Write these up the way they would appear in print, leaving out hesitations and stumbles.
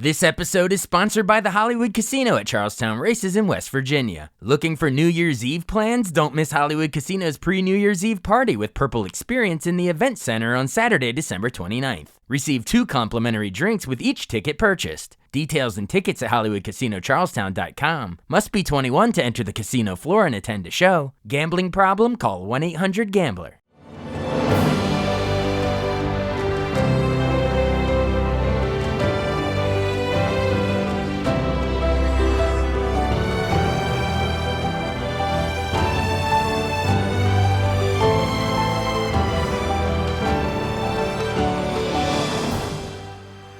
This episode is sponsored by the Hollywood Casino at Charlestown Races in West Virginia. Looking for New Year's Eve plans? Don't miss Hollywood Casino's pre-New Year's Eve party with Purple Experience in the Event Center on Saturday, December 29th. Receive 2 complimentary drinks with each ticket purchased. Details and tickets at HollywoodCasinoCharlestown.com. Must be 21 to enter the casino floor and attend a show. Gambling problem? Call 1-800-GAMBLER.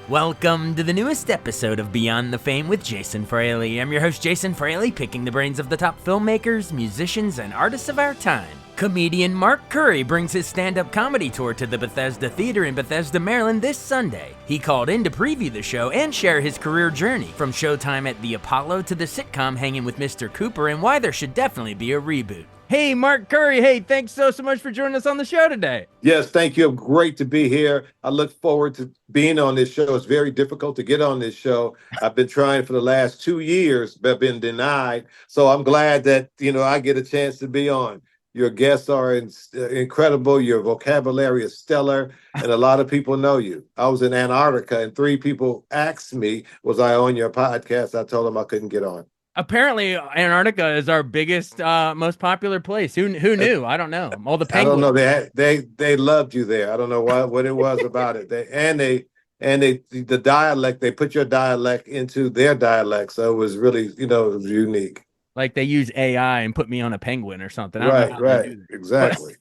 Welcome to the newest episode of Beyond the Fame with Jason Fraley. I'm your host, Jason Fraley, picking the brains of the top filmmakers, musicians, and artists of our time. Comedian Mark Curry brings his stand-up comedy tour to the Bethesda Theater in Bethesda, Maryland this Sunday. He called in to preview the show and share his career journey, from showtime at the Apollo to the sitcom Hanging with Mr. Cooper, and why there should definitely be a reboot. Hey, Mark Curry. Hey, thanks so much for joining us on the show today. Yes, thank you. Great to be here. I look forward to being on this show. It's very difficult to get on this show. I've been trying for the last 2 years, but been denied. So I'm glad that, I get a chance to be on. Your guests are incredible. Your vocabulary is stellar, and a lot of people know you. I was in Antarctica, and 3 people asked me, was I on your podcast? I told them I couldn't get on. Apparently, Antarctica is our biggest, most popular place. Who knew? I don't know. All the penguins. I don't know. They loved you there. I don't know what it was about it. The dialect. They put your dialect into their dialect, so it was really, it was unique. Like they use AI and put me on a penguin or something. Right, exactly.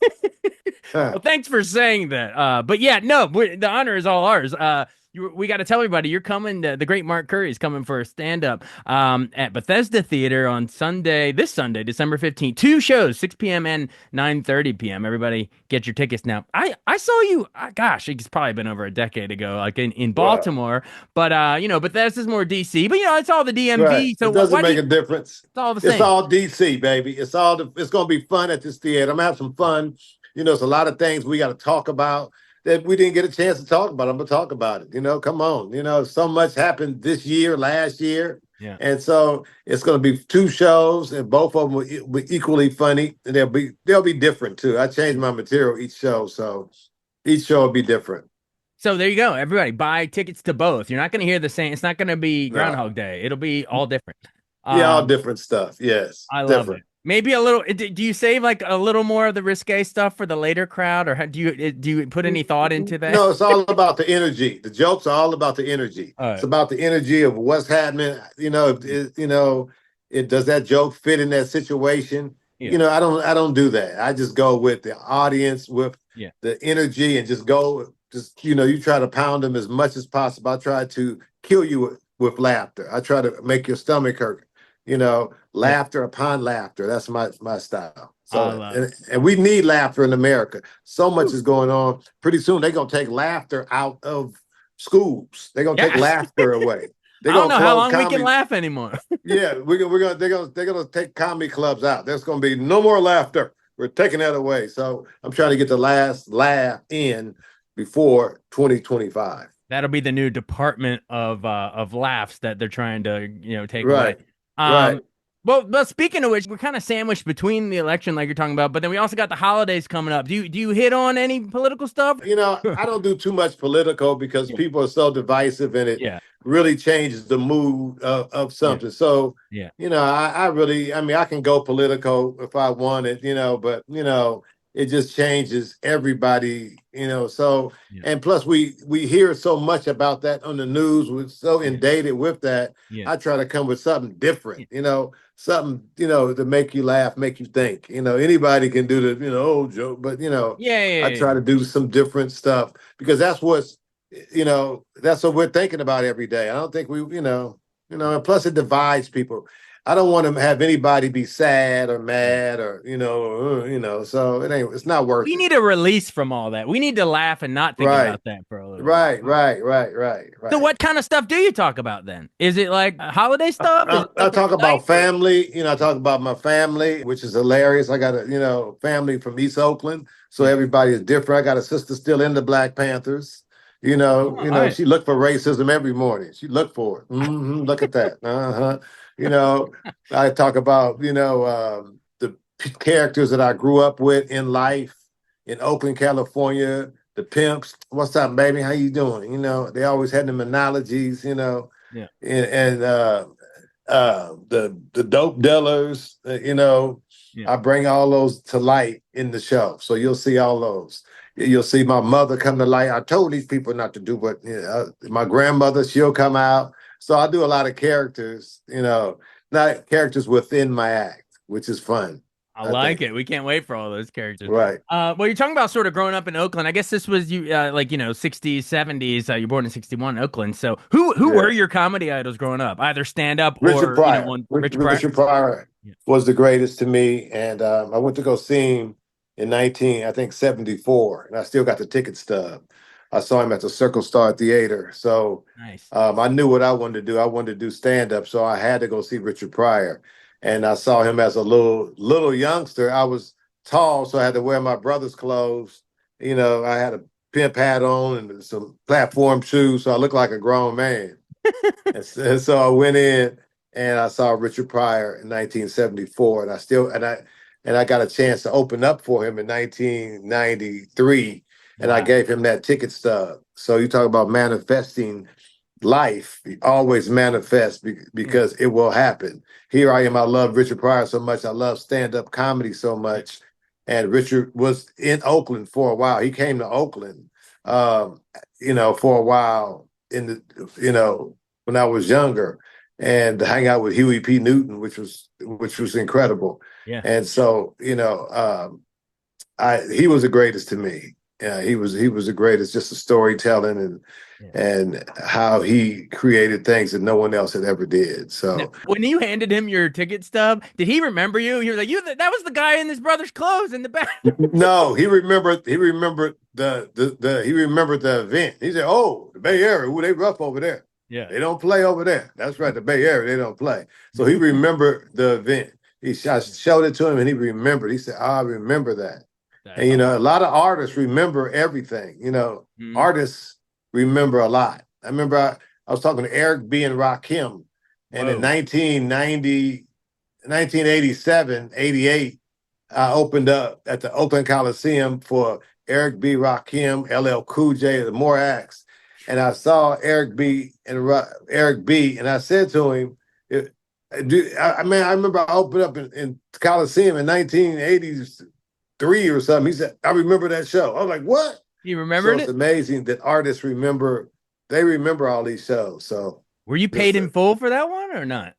Well, thanks for saying that. But yeah, no, the honor is all ours. We got to tell everybody you're coming. The great Mark Curry is coming for a stand-up at Bethesda Theater on this Sunday, December 15th. 2 shows, 6 p.m. and 9:30 p.m. Everybody get your tickets now. I saw you, gosh, it's probably been over a decade ago, like in Baltimore. Wow. But Bethesda's more DC. But, it's all the DMV. Right. So it doesn't make a difference. It's all the same. It's all DC, baby. It's going to be fun at this theater. I'm going to have some fun. There's a lot of things we got to talk about that we didn't get a chance to talk about. I'm going to talk about it. Come on. So much happened this year, last year. Yeah. And so it's going to be 2 shows, and both of them will be equally funny. And they'll be different, too. I changed my material each show, so each show will be different. So there you go. Everybody, buy tickets to both. You're not going to hear the same. It's not going to be Groundhog Day. It'll be all different. All different stuff. Yes. I love it. Maybe a little. Do you save like a little more of the risque stuff for the later crowd, or do you put any thought into that? No, it's all about the energy. The jokes are all about the energy. Right. It's about the energy of what's happening. Does that joke fit in that situation? Yeah. I don't do that. I just go with the audience, with the energy, and just go. You try to pound them as much as possible. I try to kill you with laughter. I try to make your stomach hurt. Laughter upon laughter. That's my style. So, and we need laughter in America. So much is going on. Pretty soon they're gonna take laughter out of schools. They're gonna take laughter away. I don't know how long we can laugh anymore. Yeah, they're gonna take comedy clubs out. There's gonna be no more laughter. We're taking that away. So I'm trying to get the last laugh in before 2025. That'll be the new department of laughs that they're trying to take away. Right. Well, speaking of which, we're kind of sandwiched between the election, like you're talking about, but then we also got the holidays coming up. Do you hit on any political stuff? I don't do too much political because people are so divisive, and it really changes the mood of something. Yeah. So, I can go political if I wanted, but it just changes everybody, and plus we hear so much about that on the news. We're so inundated with that. I try to come with something different, something, to make you laugh, make you think. Anybody can do the, old joke, but I try to do some different stuff because that's what's, that's what we're thinking about every day. I don't think and plus it divides people. I don't want to have anybody be sad or mad or, so it's not worth it. We need a release from all that. We need to laugh and not think about that for a little bit. Right. So what kind of stuff do you talk about then? Is it like holiday stuff? I talk about family. I talk about my family, which is hilarious. I got a, family from East Oakland. So everybody is different. I got a sister still in the Black Panthers. Right. She looked for racism every morning. She looked for it. Look at that. I talk about the characters that I grew up with in life in Oakland, California. The pimps. What's up, baby? How you doing? They always had them analogies. Yeah. And the dope dealers. I bring all those to light in the show, so you'll see all those. You'll see my mother come to light. I told these people not to do, but my grandmother, she'll come out. So I do a lot of characters, not characters within my act, which is fun. I like it. We can't wait for all those characters. Right. Well, you're talking about sort of growing up in Oakland. I guess this was you, 60s, 70s. You're born in 61 in Oakland. So who were your comedy idols growing up? Either stand up or Richard Pryor. Richard Pryor was the greatest to me, and I went to go see him in 1974, and I still got the ticket stub. I saw him at the Circle Star Theater. So nice. I knew what I wanted to do. I wanted to do stand up, so I had to go see Richard Pryor. And I saw him as a little youngster. I was tall, so I had to wear my brother's clothes. I had a pimp hat on and some platform shoes, so I looked like a grown man. and so I went in and I saw Richard Pryor in 1974, and I got a chance to open up for him in 1993, and I gave him that ticket stub. So you talk about manifesting life, always manifest because it will happen. Here I am. I love Richard Pryor so much. I love stand-up comedy so much. And Richard was in Oakland for a while. He came to Oakland, for a while when I was younger, and to hang out with Huey P. Newton, which was incredible. Yeah. And so, he was the greatest to me. Yeah, he was the greatest, just the storytelling and how he created things that no one else had ever did. So now, when you handed him your ticket stub, did he remember you? He was like, that was the guy in his brother's clothes in the back. No, he remembered he remembered the event. He said, "Oh, the Bay Area, they rough over there. Yeah. They don't play over there. That's right, the Bay Area, they don't play." So he remembered the event. I showed it to him and he remembered. He said, "I remember that." And a lot of artists remember everything. Artists remember a lot. I remember I was talking to Eric B. and Rakim, and in 1987, 88, I opened up at the Oakland Coliseum for Eric B. Rakim, LL Cool J, the more acts, and I saw Eric B. and I said to him, I remember I opened up in Coliseum in 1983 or something. He said, "I remember that show." I was like, "What?" You remembered it? It's amazing that artists remember. They remember all these shows. So, were you paid in full for that one or not?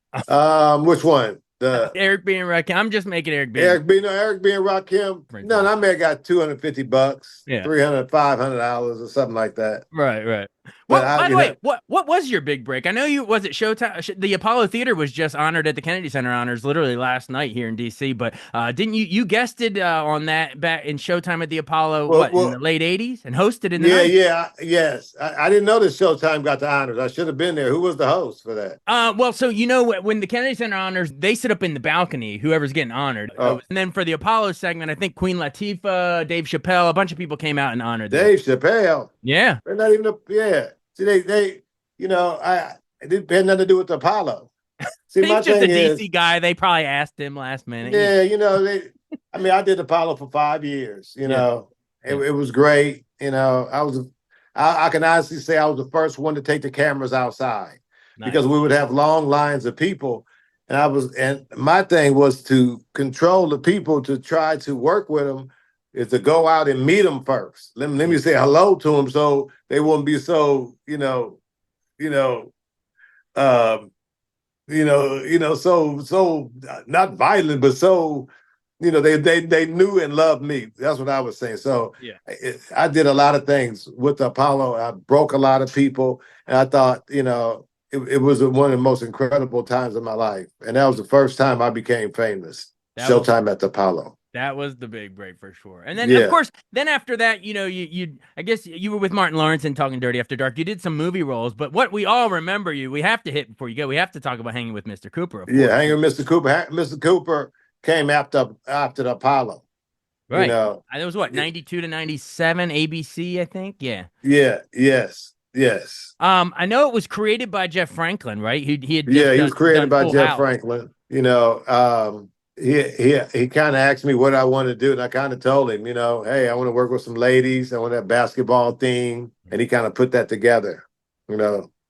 Which one? The Eric B. and Rakim. I'm just making Eric B. Eric B. and Rakim. No, I may have got $250, yeah, $300, $500 or something like that. Right. Well, by the way, what was your big break? I know was it Showtime? The Apollo Theater was just honored at the Kennedy Center Honors literally last night here in DC. But didn't you guested on that back in Showtime at the Apollo in the late '80s and hosted in the 90s? Yes. I didn't know that Showtime got the honors. I should have been there. Who was the host for that? Well, so when the Kennedy Center Honors, they sit up in the balcony, whoever's getting honored. And then for the Apollo segment, I think Queen Latifah, Dave Chappelle, a bunch of people came out and honored them. Dave Chappelle. Yeah. They're not even See, they it had nothing to do with the Apollo. See, he's just a DC guy. They probably asked him last minute. Yeah, I did Apollo for 5 years. It was great. I can honestly say I was the first one to take the cameras outside because we would have long lines of people, and my thing was to control the people, to try to work with them, is to go out and meet them first. Let me say hello to them so they won't be so, so not violent, but so, they knew and loved me. That's what I was saying. So I did a lot of things with Apollo. I broke a lot of people, and I thought, it was one of the most incredible times of my life. And that was the first time I became famous. Showtime at the Apollo. That was the big break for sure. And then, of course, after that, I guess you were with Martin Lawrence and Talking Dirty After Dark. You did some movie roles, but what we all remember we have to hit before you go, we have to talk about Hanging with Mr. Cooper. Yeah, Hanging with Mr. Cooper. Mr. Cooper came after the Apollo. Right. It was what, 92 to 97 ABC, I think. Yeah. Yeah. Yes. Yes. I know it was created by Jeff Franklin, right? He had he was created by Full Jeff House. Franklin. He kind of asked me what I wanted to do, and I kind of told him, hey, I want to work with some ladies. I want that basketball theme, and he kind of put that together.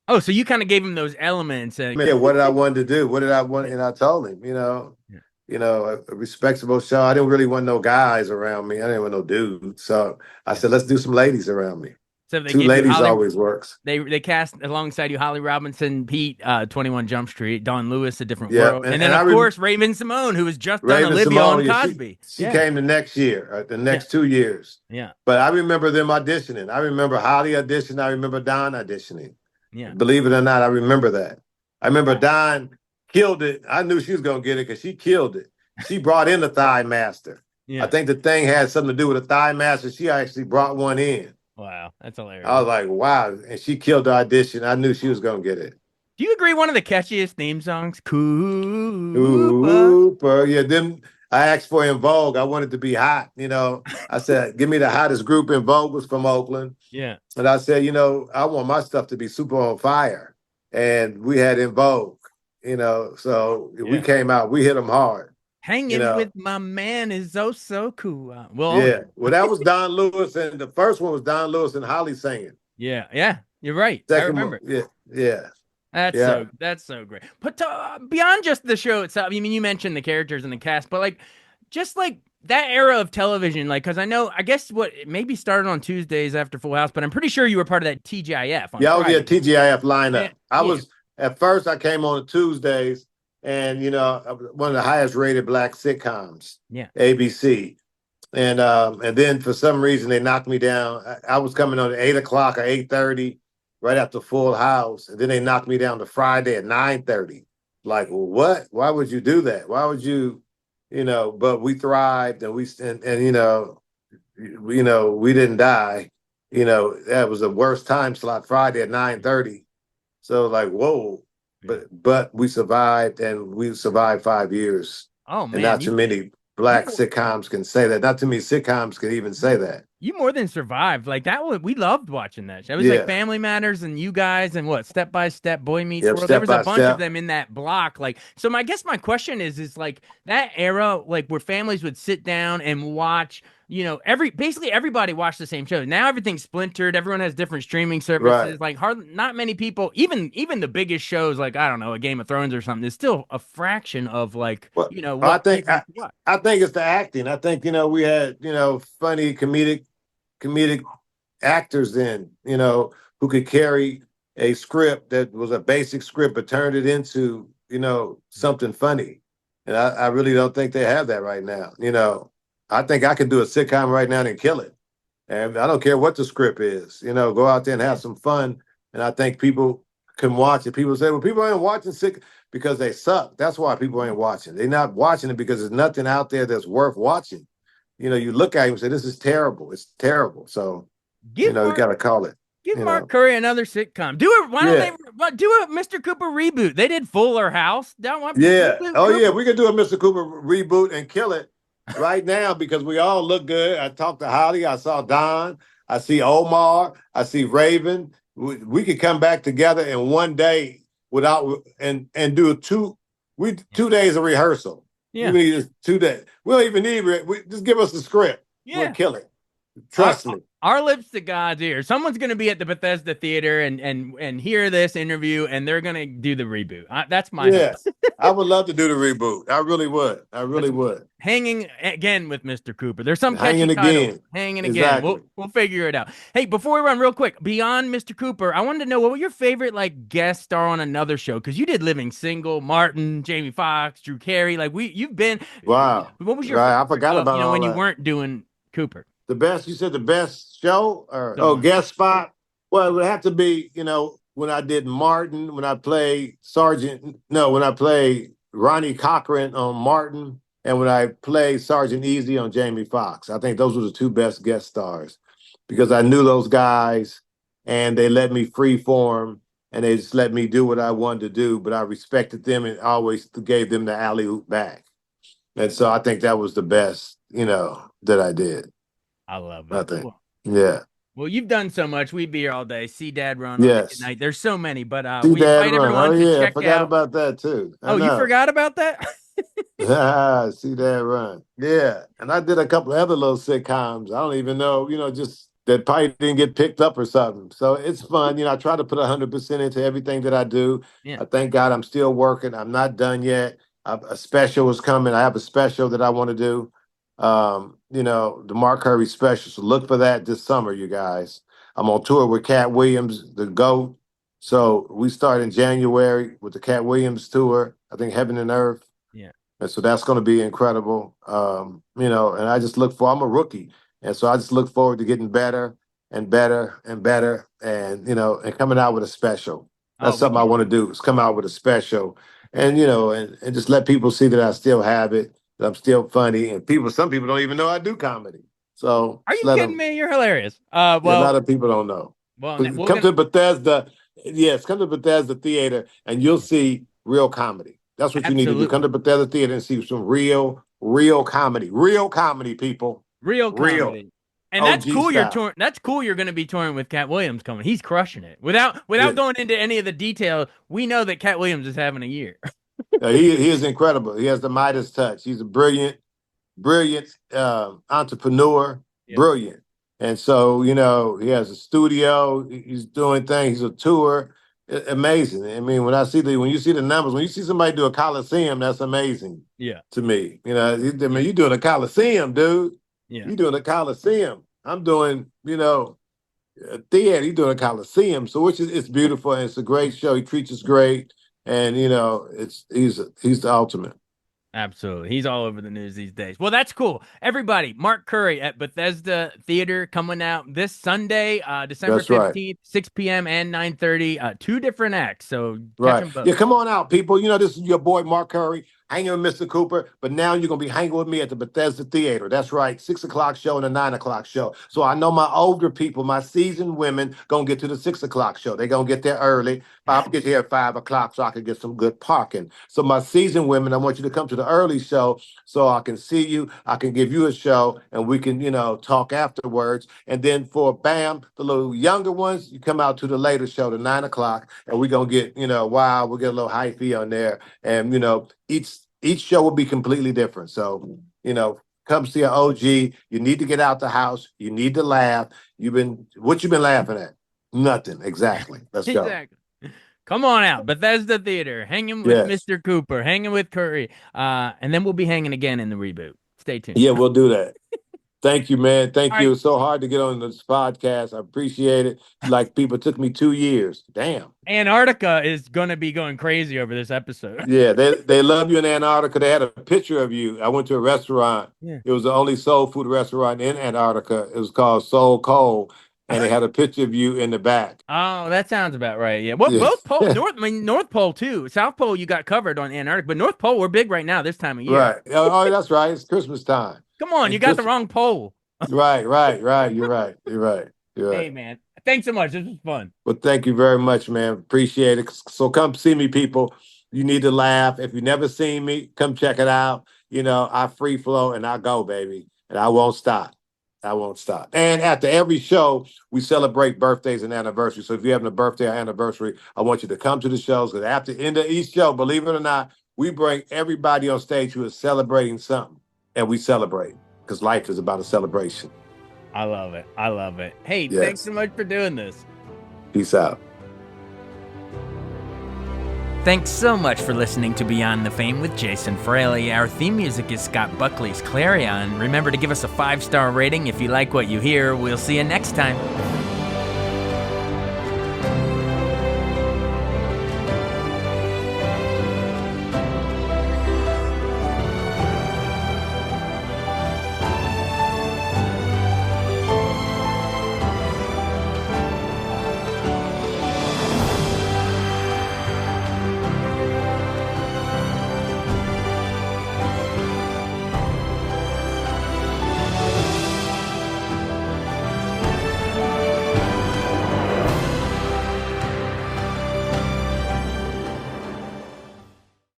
Oh, so you kind of gave him those elements. What did I want to do? What did I want? And I told him, a respectable show. I didn't really want no guys around me. I didn't want no dudes. So I said, let's do some ladies around me. So two ladies always works. They cast alongside you Holly Robinson, Pete, 21 Jump Street, Dawn Lewis, A Different World, and then of course Raven-Symoné, who was just done Olivia on Cosby. She came the next year, the next 2 years. Yeah. But I remember them auditioning. I remember Holly auditioning. I remember Dawn auditioning. Yeah. Believe it or not, I remember that. I remember Dawn killed it. I knew she was gonna get it because she killed it. She brought in the Thigh Master. Yeah. I think the thing had something to do with the Thigh Master. She actually brought one in. Wow, that's hilarious. I was like, wow. And she killed the audition. I knew she was going to get it. Do you agree one of the catchiest theme songs? Cooper. Yeah, them I asked for En Vogue. I wanted to be hot, I said, give me the hottest group. En Vogue was from Oakland. Yeah. And I said, I want my stuff to be super on fire. And we had En Vogue, so we came out, we hit them hard. Hanging with my man is so cool. Well, that was Dawn Lewis, and the first one was Dawn Lewis and Holly singing. Yeah, you're right. Second I remember. Yeah. That's so great. But beyond just the show itself, I mean, you mentioned the characters and the cast, but just that era of television, because I guess what maybe started on Tuesdays after Full House, but I'm pretty sure you were part of that TGIF. I was TGIF lineup. I was at first. I came on Tuesdays. And one of the highest rated black sitcoms, ABC, and then for some reason they knocked me down. I was coming on at 8:00 or 8:30, right after Full House, and then they knocked me down to Friday at 9:30. Like, well, what? Why would you do that? Why would you, But we thrived, and we didn't die. That was the worst time slot, Friday at 9:30. So whoa. But we survived, and we survived 5 years. Oh man! And not too many black sitcoms can say that. Not too many sitcoms can even say that. You more than survived. We loved watching that show. It was like Family Matters and you guys and what Step by Step, Boy Meets World. There was a bunch of them in that block. So my question is that era, where families would sit down and watch. Basically everybody watched the same show. Now everything's splintered. Everyone has different streaming services. Right. Not many people, even the biggest shows, I don't know, a Game of Thrones or something, there's still a fraction of I think it's the acting. I think, we had, funny comedic actors then, who could carry a script that was a basic script, but turned it into, something funny. And I really don't think they have that right now. I think I could do a sitcom right now and kill it. And I don't care what the script is, go out there and have some fun. And I think people can watch it. People say, well, people ain't watching because they suck. That's why people ain't watching. They're not watching it because there's nothing out there that's worth watching. You look at it and say, this is terrible. It's terrible. So, you got to call it. Give Mark Curry another sitcom. Do it. Why don't they do a Mr. Cooper reboot? They did Fuller House. We could do a Mr. Cooper reboot and kill it right now because we all look good. I talked to Holly. I saw Don. I see Omar. I see Raven. We could come back together in one day and do 2 days of rehearsal. Yeah. We need 2 days. We don't even need just give us the script. Yeah. We'll kill it. Trust me. Our lips to God's ear. Someone's going to be at the Bethesda Theater and hear this interview, and they're going to do the reboot. That's my hope. I would love to do the reboot. I really would. Hanging again with Mr. Cooper. There's some hanging again. Hanging again. We'll figure it out. Hey, before we run real quick, beyond Mr. Cooper, I wanted to know what was your favorite guest star on another show? Because you did Living Single, Martin, Jamie Foxx, Drew Carey. You've been. Wow. What was your? I forgot about all when that. You weren't doing Cooper. You said the best show or guest spot? Well, it would have to be, when I did Martin, when I played Ronnie Cochran on Martin, and when I played Sergeant Easy on Jamie Foxx. I think those were the 2 best guest stars because I knew those guys and they let me freeform and they just let me do what I wanted to do, but I respected them and always gave them the alley-oop back. And so I think that was the best, that I did. I love it. I think. Cool. Yeah. Well, you've done so much. We'd be here all day. See Dad Run on Night. There's so many, but See we invite everyone to check out. I forgot about that too. You forgot about that? See Dad Run. Yeah. And I did a couple of other little sitcoms. I don't even know, just that probably didn't get picked up or something. So it's fun. I try to put 100% into everything that I do. Yeah. Thank God I'm still working. I'm not done yet. A special is coming. I have a special that I want to do. The Mark Curry special. So look for that this summer, you guys. I'm on tour with Cat Williams, the GOAT. So we start in January with the Cat Williams tour. I think Heaven and Earth. Yeah. And so that's going to be incredible. And I just I'm a rookie. And so I just look forward to getting better and better and better and coming out with a special. That's something I want to do, is come out with a special and just let people see that I still have it, that I'm still funny. And some people don't even know I do comedy. So are you kidding me? You're hilarious. A lot of people don't know. Well, come to Bethesda. Yes, come to Bethesda Theater and you'll see real comedy. That's what you need to do. Come to Bethesda Theater and see some real comedy. Real comedy, people. Real comedy. And that's cool. You're touring. That's cool. You're going to be touring with Cat Williams coming. He's crushing it. Without going into any of the detail, we know that Cat Williams is having a year. He is incredible. He has the Midas touch. He's a brilliant entrepreneur. Yeah. Brilliant. And so, he has a studio. He's doing things. He's a tour. Amazing. I mean, when you see the numbers, when you see somebody do a Coliseum, that's amazing. Yeah. To me, you're doing a Coliseum, dude. Yeah. You're doing a Coliseum. I'm doing, a theater. You're doing a Coliseum. So it's beautiful and it's a great show. He treats us great, and he's the ultimate. Absolutely. He's all over the news these days. Well, that's cool. Everybody, Mark Curry at Bethesda Theater coming out this Sunday, December 15th, right. 6 p.m. and 9:30. 2 different acts. So catch them both. Yeah, come on out, people. This is your boy Mark Curry hanging with Mr. Cooper, but now you're going to be hanging with me at the Bethesda Theater. That's right, 6 o'clock show and a 9 o'clock show. So I know my older people, my seasoned women, going to get to the 6 o'clock show. They're going to get there early. I'll get here at 5 o'clock so I can get some good parking. So my seasoned women, I want you to come to the early show so I can see you, I can give you a show, and we can, talk afterwards. And then for BAM, the little younger ones, you come out to the later show, the 9 o'clock, and we're going to get, we'll get a little hyphy on there. And, each show will be completely different. So, come see an OG. You need to get out the house. You need to laugh. What you been laughing at? Nothing. Exactly. Let's go. Exactly. Come on out. Bethesda Theater. Hanging with Mr. Cooper. Hanging with Curry. And then we'll be hanging again in the reboot. Stay tuned. Yeah, we'll do that. Thank you, man. Thank you. It's so hard to get on this podcast. I appreciate it. Like, people, it took me 2 years. Damn. Antarctica is going to be going crazy over this episode. Yeah, they love you in Antarctica. They had a picture of you. I went to a restaurant. Yeah. It was the only soul food restaurant in Antarctica. It was called Soul Cold. And they had a picture of you in the back. Oh, that sounds about right. Yeah. Well, both poles, North Pole too. South Pole, you got covered on Antarctica, but North Pole, we're big right now this time of year. Right. Oh, that's right. It's Christmas time. Come on, you got the wrong pole. Right. You're right. Hey, man. Thanks so much. This was fun. Well, thank you very much, man. Appreciate it. So come see me, people. You need to laugh. If you've never seen me, come check it out. I free flow and I go, baby. And I won't stop. And after every show, we celebrate birthdays and anniversaries. So if you're having a birthday or anniversary, I want you to come to the shows, because after the end of each show, believe it or not, we bring everybody on stage who is celebrating something, and we celebrate, because life is about a celebration. I love it. Hey, Thanks so much for doing this. Peace out. Thanks so much for listening to Beyond the Fame with Jason Fraley. Our theme music is Scott Buckley's Clarion. Remember to give us a 5-star rating if you like what you hear. We'll see you next time.